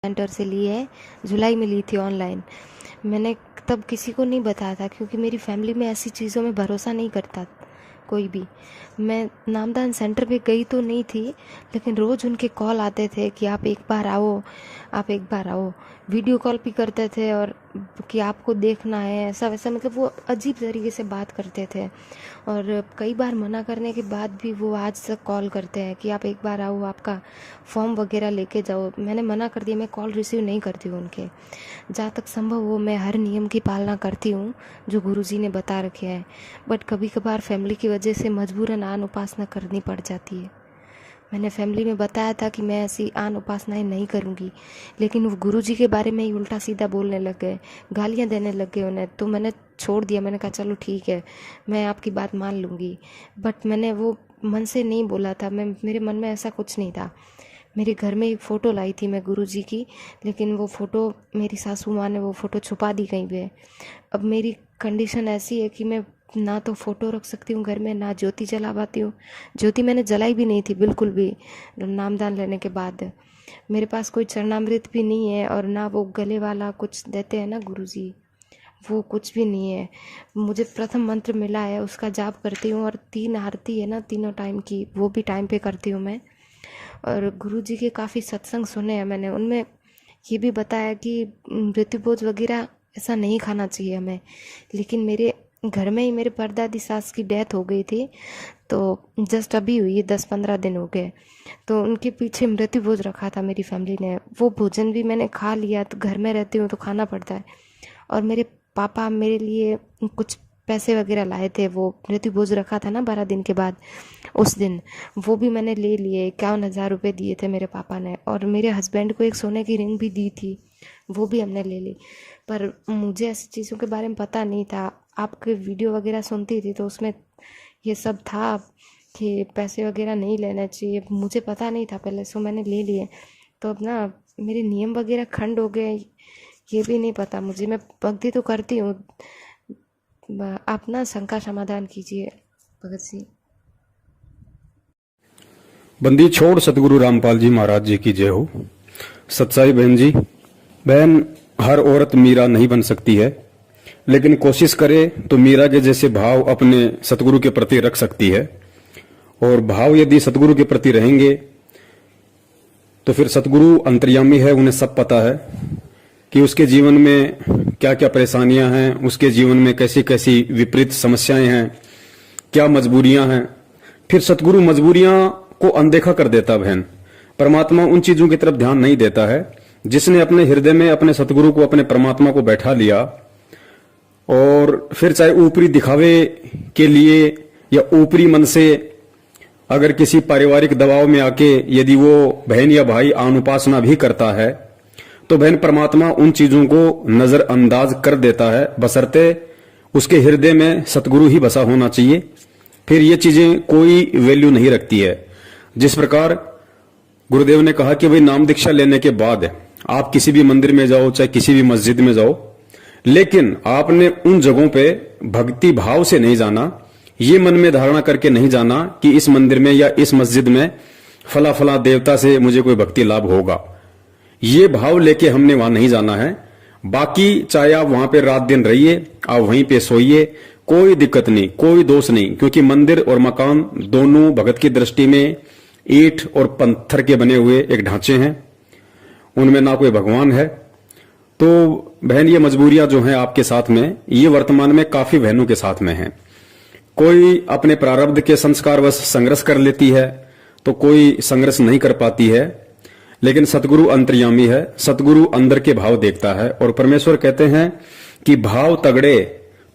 Centre से ली है। जुलाई में ली थी ऑनलाइन। मैंने तब किसी को नहीं बताया था क्योंकि मेरी फैमिली में ऐसी चीज़ों में भरोसा नहीं करता कोई भी। मैं नामदान सेंटर पे गई तो नहीं थी, लेकिन रोज़ उनके कॉल आते थे कि आप एक बार आओ, आप एक बार आओ। वीडियो कॉल भी करते थे और कि आपको देखना है, ऐसा वैसा, मतलब वो अजीब तरीके से बात करते थे। और कई बार मना करने के बाद भी वो आज तक कॉल करते हैं कि आप एक बार आओ, आपका फॉर्म वगैरह लेके जाओ। मैंने मना कर दिया, मैं कॉल रिसीव नहीं करती हूँ उनके। जहाँ तक संभव हो मैं हर नियम की पालना करती हूँ जो गुरुजी ने बता रखे हैं, बट कभी कभार फैमिली की वजह से मजबूरन आन उपासना करनी पड़ जाती है। मैंने फैमिली में बताया था कि मैं ऐसी आन उपासनाएं नहीं करूँगी, लेकिन वो गुरुजी के बारे में ही उल्टा सीधा बोलने लग गए, गालियाँ देने लग गए उन्हें। तो मैंने छोड़ दिया, मैंने कहा चलो ठीक है, मैं आपकी बात मान लूँगी। बट मैंने वो मन से नहीं बोला था, मेरे मन में ऐसा कुछ नहीं था। मेरे घर में एक फ़ोटो लाई थी मैं गुरुजी की, लेकिन वो फ़ोटो मेरी सासू माँ ने वो फ़ोटो छुपा दी कहीं पे। अब मेरी कंडीशन ऐसी है कि मैं ना तो फ़ोटो रख सकती हूँ घर में, ना ज्योति जला पाती हूँ। ज्योति मैंने जलाई भी नहीं थी बिल्कुल भी नामदान लेने के बाद। मेरे पास कोई चरणामृत भी नहीं है, और ना वो गले वाला कुछ देते हैं ना गुरुजी, वो कुछ भी नहीं है। मुझे प्रथम मंत्र मिला है, उसका जाप करती हूँ, और 3 आरती है ना तीनों टाइम की, वो भी टाइम पे करती हूँ मैं। और गुरुजी के काफ़ी सत्संग सुने हैं मैंने, उनमें ये भी बताया कि मृत्युभोज वगैरह ऐसा नहीं खाना चाहिए हमें। लेकिन मेरे घर में ही मेरे परदादी सास की डेथ हो गई थी, तो जस्ट अभी हुई है, 10-15 दिन हो गए। तो उनके पीछे मृत्यु भोज रखा था मेरी फैमिली ने, वो भोजन भी मैंने खा लिया। तो घर में रहती हूँ तो खाना पड़ता है। और मेरे पापा मेरे लिए कुछ पैसे वगैरह लाए थे, वो मृत्यु भोज रखा था ना 12 दिन के बाद, उस दिन वो भी मैंने ले लिए। 51,000 रुपये दिए थे मेरे पापा ने, और मेरे हस्बैंड को एक सोने की रिंग भी दी थी, वो भी हमने ले ली। पर मुझे ऐसी चीज़ों के बारे में पता नहीं था। आपके वीडियो वगैरह सुनती थी तो उसमें ये सब था कि पैसे वगैरह नहीं लेना चाहिए, मुझे पता नहीं था पहले, सो मैंने ले लिए। तो अब ना मेरे नियम वगैरह खंड हो गए, ये भी नहीं पता मुझे। मैं भक्ति तो करती हूँ। आप ना शंका समाधान कीजिए भगत सिंह। बंदी छोड़ सतगुरु रामपाल जी महाराज जी की जय हो। सच्चाई बहन जी, बहन हर औरत मीरा नहीं बन सकती है, लेकिन कोशिश करे तो मीरा के जैसे भाव अपने सतगुरु के प्रति रख सकती है। और भाव यदि सतगुरु के प्रति रहेंगे तो फिर सतगुरु अंतर्यामी है, उन्हें सब पता है कि उसके जीवन में क्या क्या परेशानियां हैं, उसके जीवन में कैसी कैसी विपरीत समस्याएं हैं, क्या मजबूरियां हैं। फिर सतगुरु मजबूरियां को अनदेखा कर देता बहन। परमात्मा उन चीजों की तरफ ध्यान नहीं देता है। जिसने अपने हृदय में अपने सतगुरु को, अपने परमात्मा को बैठा लिया, और फिर चाहे ऊपरी दिखावे के लिए या ऊपरी मन से अगर किसी पारिवारिक दबाव में आके यदि वो बहन या भाई अनुपासना भी करता है, तो बहन परमात्मा उन चीजों को नजरअंदाज कर देता है, बशर्ते उसके हृदय में सतगुरु ही बसा होना चाहिए। फिर ये चीजें कोई वैल्यू नहीं रखती है। जिस प्रकार गुरुदेव ने कहा कि भाई नाम दीक्षा लेने के बाद आप किसी भी मंदिर में जाओ, चाहे किसी भी मस्जिद में जाओ, लेकिन आपने उन जगहों पे भक्ति भाव से नहीं जाना, ये मन में धारणा करके नहीं जाना कि इस मंदिर में या इस मस्जिद में फला फला देवता से मुझे कोई भक्ति लाभ होगा। ये भाव लेके हमने वहां नहीं जाना है। बाकी चाहे आप वहां पे रात दिन रहिए, आप वहीं पे सोइए, कोई दिक्कत नहीं, कोई दोष नहीं, क्योंकि मंदिर और मकान दोनों भगत की दृष्टि में ईंट और पत्थर के बने हुए एक ढांचे हैं, उनमें ना कोई भगवान है। तो बहन ये मजबूरियां जो हैं आपके साथ में, ये वर्तमान में काफी बहनों के साथ में हैं। कोई अपने प्रारब्ध के संस्कारवश संघर्ष कर लेती है, तो कोई संघर्ष नहीं कर पाती है। लेकिन सतगुरु अंतर्यामी है, सतगुरु अंदर के भाव देखता है। और परमेश्वर कहते हैं कि भाव तगड़े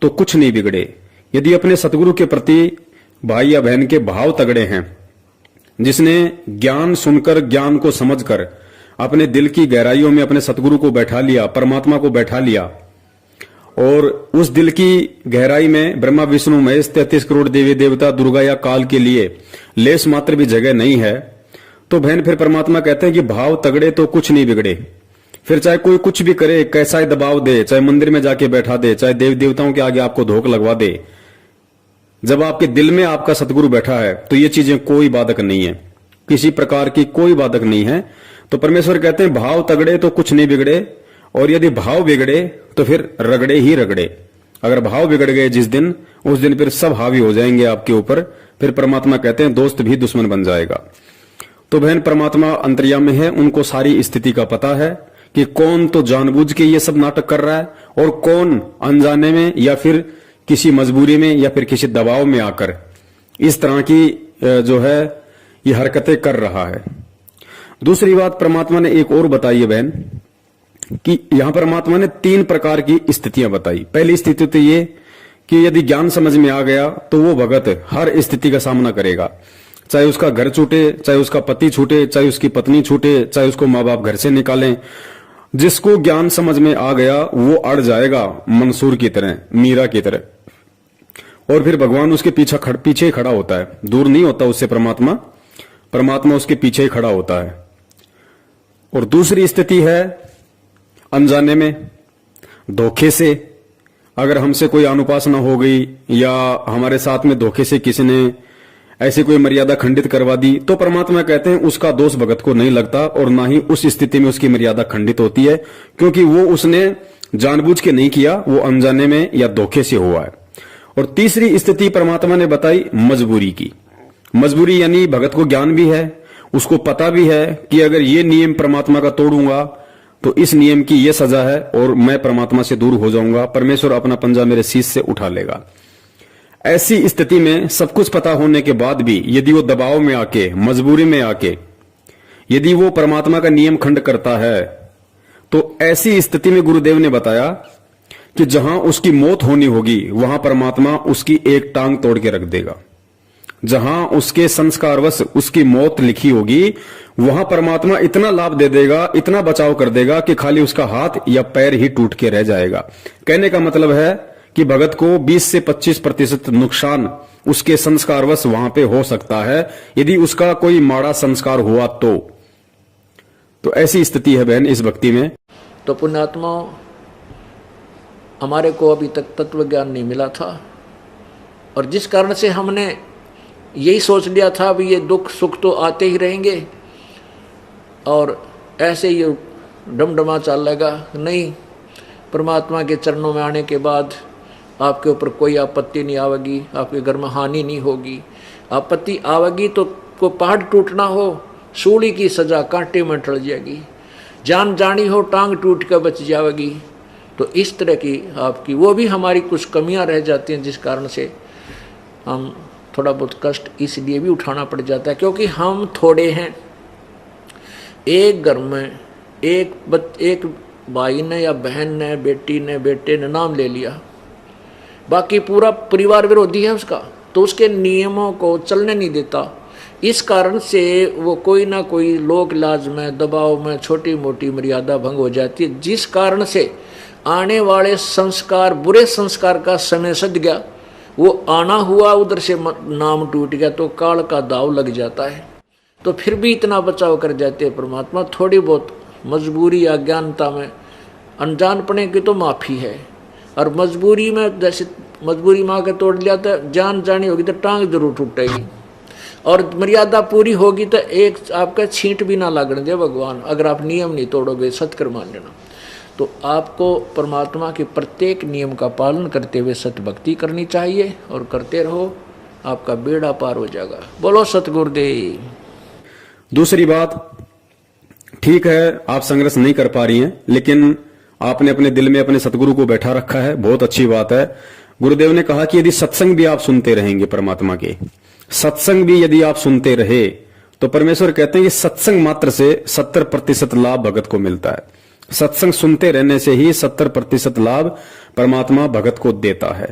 तो कुछ नहीं बिगड़े। यदि अपने सतगुरु के प्रति भाई या बहन के भाव तगड़े हैं, जिसने ज्ञान सुनकर, ज्ञान को समझकर अपने दिल की गहराइयों में अपने सतगुरु को बैठा लिया, परमात्मा को बैठा लिया, और उस दिल की गहराई में ब्रह्मा विष्णु महेश 33 करोड़ देवी देवता, दुर्गा या काल के लिए लेस मात्र भी जगह नहीं है, तो बहन फिर परमात्मा कहते हैं कि भाव तगड़े तो कुछ नहीं बिगड़े। फिर चाहे कोई कुछ भी करे, कैसा ही दबाव दे, चाहे मंदिर में जाके बैठा दे, चाहे देवी देवताओं के आगे आपको धोख लगवा दे, जब आपके दिल में आपका सतगुरु बैठा है तो ये चीजें कोई बाधक नहीं है, किसी प्रकार की कोई बाधक नहीं है। तो परमेश्वर कहते हैं भाव तगड़े तो कुछ नहीं बिगड़े, और यदि भाव बिगड़े तो फिर रगड़े ही रगड़े। अगर भाव बिगड़ गए जिस दिन, उस दिन फिर सब हावी हो जाएंगे आपके ऊपर। फिर परमात्मा कहते हैं दोस्त भी दुश्मन बन जाएगा। तो बहन, परमात्मा अंतर्यामी है, उनको सारी स्थिति का पता है कि कौन तो जानबूझ के ये सब नाटक कर रहा है और कौन अनजाने में या फिर किसी मजबूरी में या फिर किसी दबाव में आकर इस तरह की जो है ये हरकतें कर रहा है। दूसरी बात परमात्मा ने एक और बताई है बहन, कि यहां परमात्मा ने 3 प्रकार की स्थितियां बताई। पहली स्थिति तो ये कि यदि ज्ञान समझ में आ गया तो वो भगत हर स्थिति का सामना करेगा, चाहे उसका घर छूटे, चाहे उसका पति छूटे, चाहे उसकी पत्नी छूटे, चाहे उसको माँ बाप घर से निकालें। जिसको ज्ञान समझ में आ गया वो अड़ जाएगा मंसूर की तरह, मीरा की तरह, और फिर भगवान उसके पीछे खड़ा होता है, दूर नहीं होता उससे परमात्मा उसके पीछे ही खड़ा होता है। और दूसरी स्थिति है अनजाने में, धोखे से। अगर हमसे कोई अनुपासना हो गई या हमारे साथ में धोखे से किसी ने ऐसी कोई मर्यादा खंडित करवा दी, तो परमात्मा कहते हैं उसका दोष भगत को नहीं लगता, और ना ही उस स्थिति में उसकी मर्यादा खंडित होती है, क्योंकि वो उसने जानबूझ के नहीं किया, वो अनजाने में या धोखे से हुआ है। और तीसरी स्थिति परमात्मा ने बताई मजबूरी की। मजबूरी यानी भगत को ज्ञान भी है, उसको पता भी है कि अगर ये नियम परमात्मा का तोड़ूंगा तो इस नियम की ये सजा है और मैं परमात्मा से दूर हो जाऊंगा, परमेश्वर अपना पंजा मेरे शीश से उठा लेगा। ऐसी स्थिति में सब कुछ पता होने के बाद भी यदि वो दबाव में आके, मजबूरी में आके यदि वो परमात्मा का नियम खंड करता है, तो ऐसी स्थिति में गुरुदेव ने बताया कि जहां उसकी मौत होनी होगी वहां परमात्मा उसकी एक टांग तोड़ के रख देगा। जहां उसके संस्कारवश उसकी मौत लिखी होगी वहां परमात्मा इतना लाभ दे देगा, इतना बचाव कर देगा कि खाली उसका हाथ या पैर ही टूट के रह जाएगा। कहने का मतलब है कि भगत को 20 से 25% नुकसान उसके संस्कारवश वहां पे हो सकता है, यदि उसका कोई माड़ा संस्कार हुआ तो ऐसी स्थिति है बहन इस भक्ति में। तो पुण्यात्मा, हमारे को अभी तक तत्व ज्ञान नहीं मिला था, और जिस कारण से हमने यही सोच लिया था भी ये दुख सुख तो आते ही रहेंगे और ऐसे ही डमडमा चलेगा। नहीं, परमात्मा के चरणों में आने के बाद आपके ऊपर कोई आपत्ति नहीं आवेगी, आपके घर में हानि नहीं होगी। आपत्ति आवेगी तो को पहाड़ टूटना हो, सूली की सजा कांटे में टल जाएगी, जान जानी हो टांग टूट कर बच जाएगी। तो इस तरह की आपकी वो भी हमारी कुछ कमियां रह जाती हैं, जिस कारण से हम थोड़ा बहुत कष्ट इसलिए भी उठाना पड़ जाता है क्योंकि हम थोड़े हैं। एक घर में एक भाई ने या बहन ने, बेटी ने, बेटे ने नाम ले लिया, बाकी पूरा परिवार विरोधी है उसका, तो उसके नियमों को चलने नहीं देता। इस कारण से वो कोई ना कोई लोक लाज में, दबाव में छोटी मोटी मर्यादा भंग हो जाती है, जिस कारण से आने वाले संस्कार, बुरे संस्कार का समय सद गया, वो आना हुआ उधर से नाम टूट गया, तो काल का दाव लग जाता है। तो फिर भी इतना बचाव कर जाते हैं परमात्मा। थोड़ी बहुत मजबूरी या अज्ञानता में, अनजानपने की तो माफ़ी है, और मजबूरी में जैसे मजबूरी माँ के तोड़ लिया तो जान जानी होगी तो टांग जरूर टूटेगी, और मर्यादा पूरी होगी तो एक आपका छींट भी ना लगने दे भगवान, अगर आप नियम नहीं तोड़ोगे, सत्कर मान लेना। तो आपको परमात्मा के प्रत्येक नियम का पालन करते हुए सत्य भक्ति करनी चाहिए, और करते रहो, आपका बेड़ा पार हो जाएगा। बोलो सतगुरुदेव। दूसरी बात, ठीक है आप संघर्ष नहीं कर पा रही हैं, लेकिन आपने अपने दिल में अपने सतगुरु को बैठा रखा है, बहुत अच्छी बात है। गुरुदेव ने कहा कि यदि सत्संग भी आप सुनते रहेंगे, परमात्मा के सत्संग भी यदि आप सुनते रहे, तो परमेश्वर कहते हैं कि सत्संग मात्र से 70% लाभ भगत को मिलता है। सत्संग सुनते रहने से ही 70% लाभ परमात्मा भगत को देता है।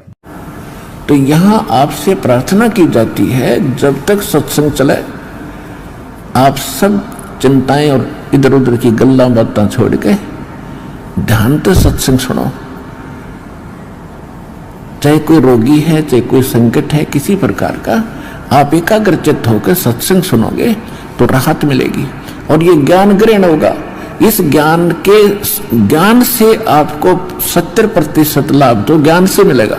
तो यहाँ आपसे प्रार्थना की जाती है, जब तक सत्संग चले आप सब चिंताएं और इधर उधर की गल्ला बातें छोड़ के ध्यान से सत्संग सुनो। चाहे कोई रोगी है, चाहे कोई संकट है किसी प्रकार का, आप एकाग्रचित्त होकर सत्संग सुनोगे तो राहत मिलेगी, और ये ज्ञान ग्रहण होगा। इस ज्ञान से आपको 70% लाभ तो ज्ञान से मिलेगा।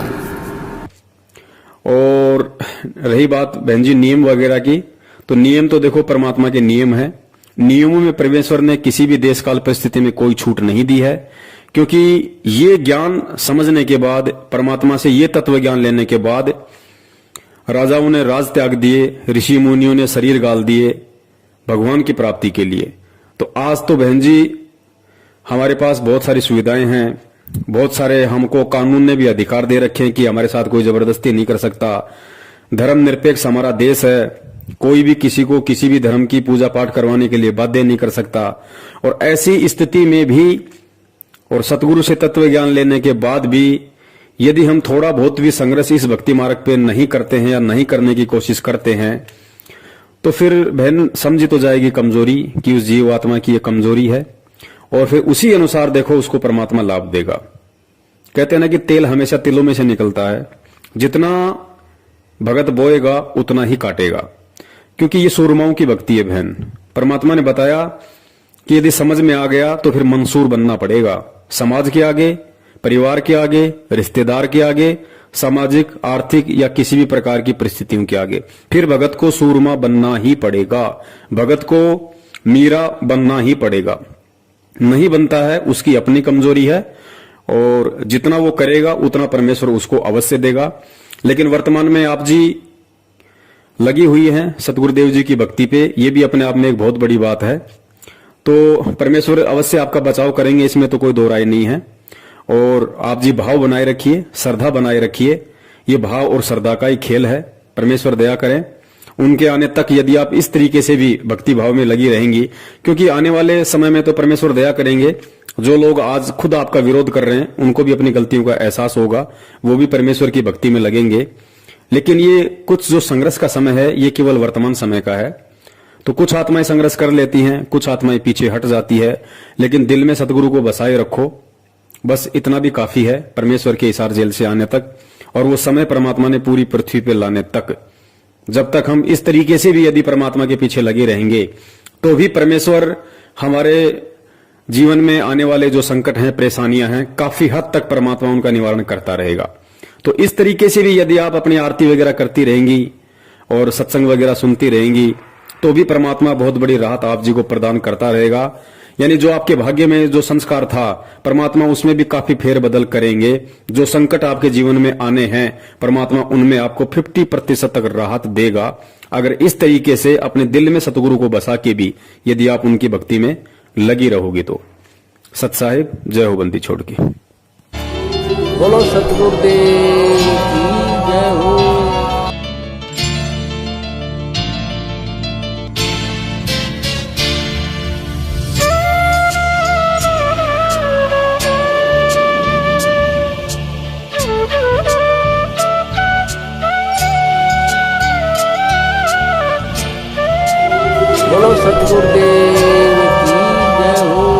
और रही बात बहन जी नियम वगैरह की, तो नियम तो देखो परमात्मा के नियम है, नियमों में परमेश्वर ने किसी भी देश काल परिस्थिति में कोई छूट नहीं दी है, क्योंकि ये ज्ञान समझने के बाद, परमात्मा से ये तत्व ज्ञान लेने के बाद राजाओं ने राज त्याग दिए, ऋषि मुनियों ने शरीर गाल दिए भगवान की प्राप्ति के लिए। तो आज तो बहन जी हमारे पास बहुत सारी सुविधाएं हैं, बहुत सारे हमको कानून ने भी अधिकार दे रखे हैं कि हमारे साथ कोई जबरदस्ती नहीं कर सकता। धर्म निरपेक्ष हमारा देश है, कोई भी किसी को किसी भी धर्म की पूजा पाठ करवाने के लिए बाध्य नहीं कर सकता। और ऐसी स्थिति में भी और सतगुरु से तत्व ज्ञान लेने के बाद भी यदि हम थोड़ा बहुत भी संघर्ष इस भक्ति मार्ग पे नहीं करते हैं या नहीं करने की कोशिश करते हैं, तो फिर बहन समझी तो जाएगी कमजोरी कि उस जीव आत्मा की ये कमजोरी है, और फिर उसी अनुसार देखो उसको परमात्मा लाभ देगा। कहते हैं ना कि तेल हमेशा तिलों में से निकलता है, जितना भगत बोएगा उतना ही काटेगा, क्योंकि ये सूरमाओं की भक्ति है बहन। परमात्मा ने बताया कि यदि समझ में आ गया तो फिर मंसूर बनना पड़ेगा, समाज के आगे, परिवार के आगे, रिश्तेदार के आगे, सामाजिक, आर्थिक या किसी भी प्रकार की परिस्थितियों के आगे। फिर भगत को सूरमा बनना ही पड़ेगा, भगत को मीरा बनना ही पड़ेगा। नहीं बनता है उसकी अपनी कमजोरी है, और जितना वो करेगा उतना परमेश्वर उसको अवश्य देगा। लेकिन वर्तमान में आप जी लगी हुई हैं सतगुरुदेव जी की भक्ति पे, ये भी अपने आप में एक बहुत बड़ी बात है। तो परमेश्वर अवश्य आपका बचाव करेंगे, इसमें तो कोई दो राय नहीं है। और आप जी भाव बनाए रखिए, श्रद्धा बनाए रखिए, ये भाव और श्रद्धा का ही खेल है। परमेश्वर दया करें उनके आने तक यदि आप इस तरीके से भी भक्ति भाव में लगी रहेंगी, क्योंकि आने वाले समय में तो परमेश्वर दया करेंगे। जो लोग आज खुद आपका विरोध कर रहे हैं उनको भी अपनी गलतियों का एहसास होगा, वो भी परमेश्वर की भक्ति में लगेंगे। लेकिन ये कुछ जो संघर्ष का समय है ये केवल वर्तमान समय का है। तो कुछ आत्माएं संघर्ष कर लेती हैं, कुछ आत्माएं पीछे हट जाती है, लेकिन दिल में सतगुरु को बसाए रखो, बस इतना भी काफी है परमेश्वर के हिसार जेल से आने तक, और वो समय परमात्मा ने पूरी पृथ्वी पे लाने तक। जब तक हम इस तरीके से भी यदि परमात्मा के पीछे लगे रहेंगे तो भी परमेश्वर हमारे जीवन में आने वाले जो संकट हैं, परेशानियां हैं, काफी हद तक परमात्मा उनका निवारण करता रहेगा। तो इस तरीके से भी यदि आप अपनी आरती वगैरह करती रहेंगी और सत्संग वगैरह सुनती रहेंगी तो भी परमात्मा बहुत बड़ी राहत आप जी को प्रदान करता रहेगा। यानी जो आपके भाग्य में जो संस्कार था परमात्मा उसमें भी काफी फेरबदल करेंगे। जो संकट आपके जीवन में आने हैं परमात्मा उनमें आपको 50% तक राहत देगा, अगर इस तरीके से अपने दिल में सतगुरु को बसा के भी यदि आप उनकी भक्ति में लगी रहोगी तो। सत साहिब जय हो बंदी छोड़ के। बोलो सतगुरुदेव की जय हो। बोलो सतगुरुदेव की जय हो।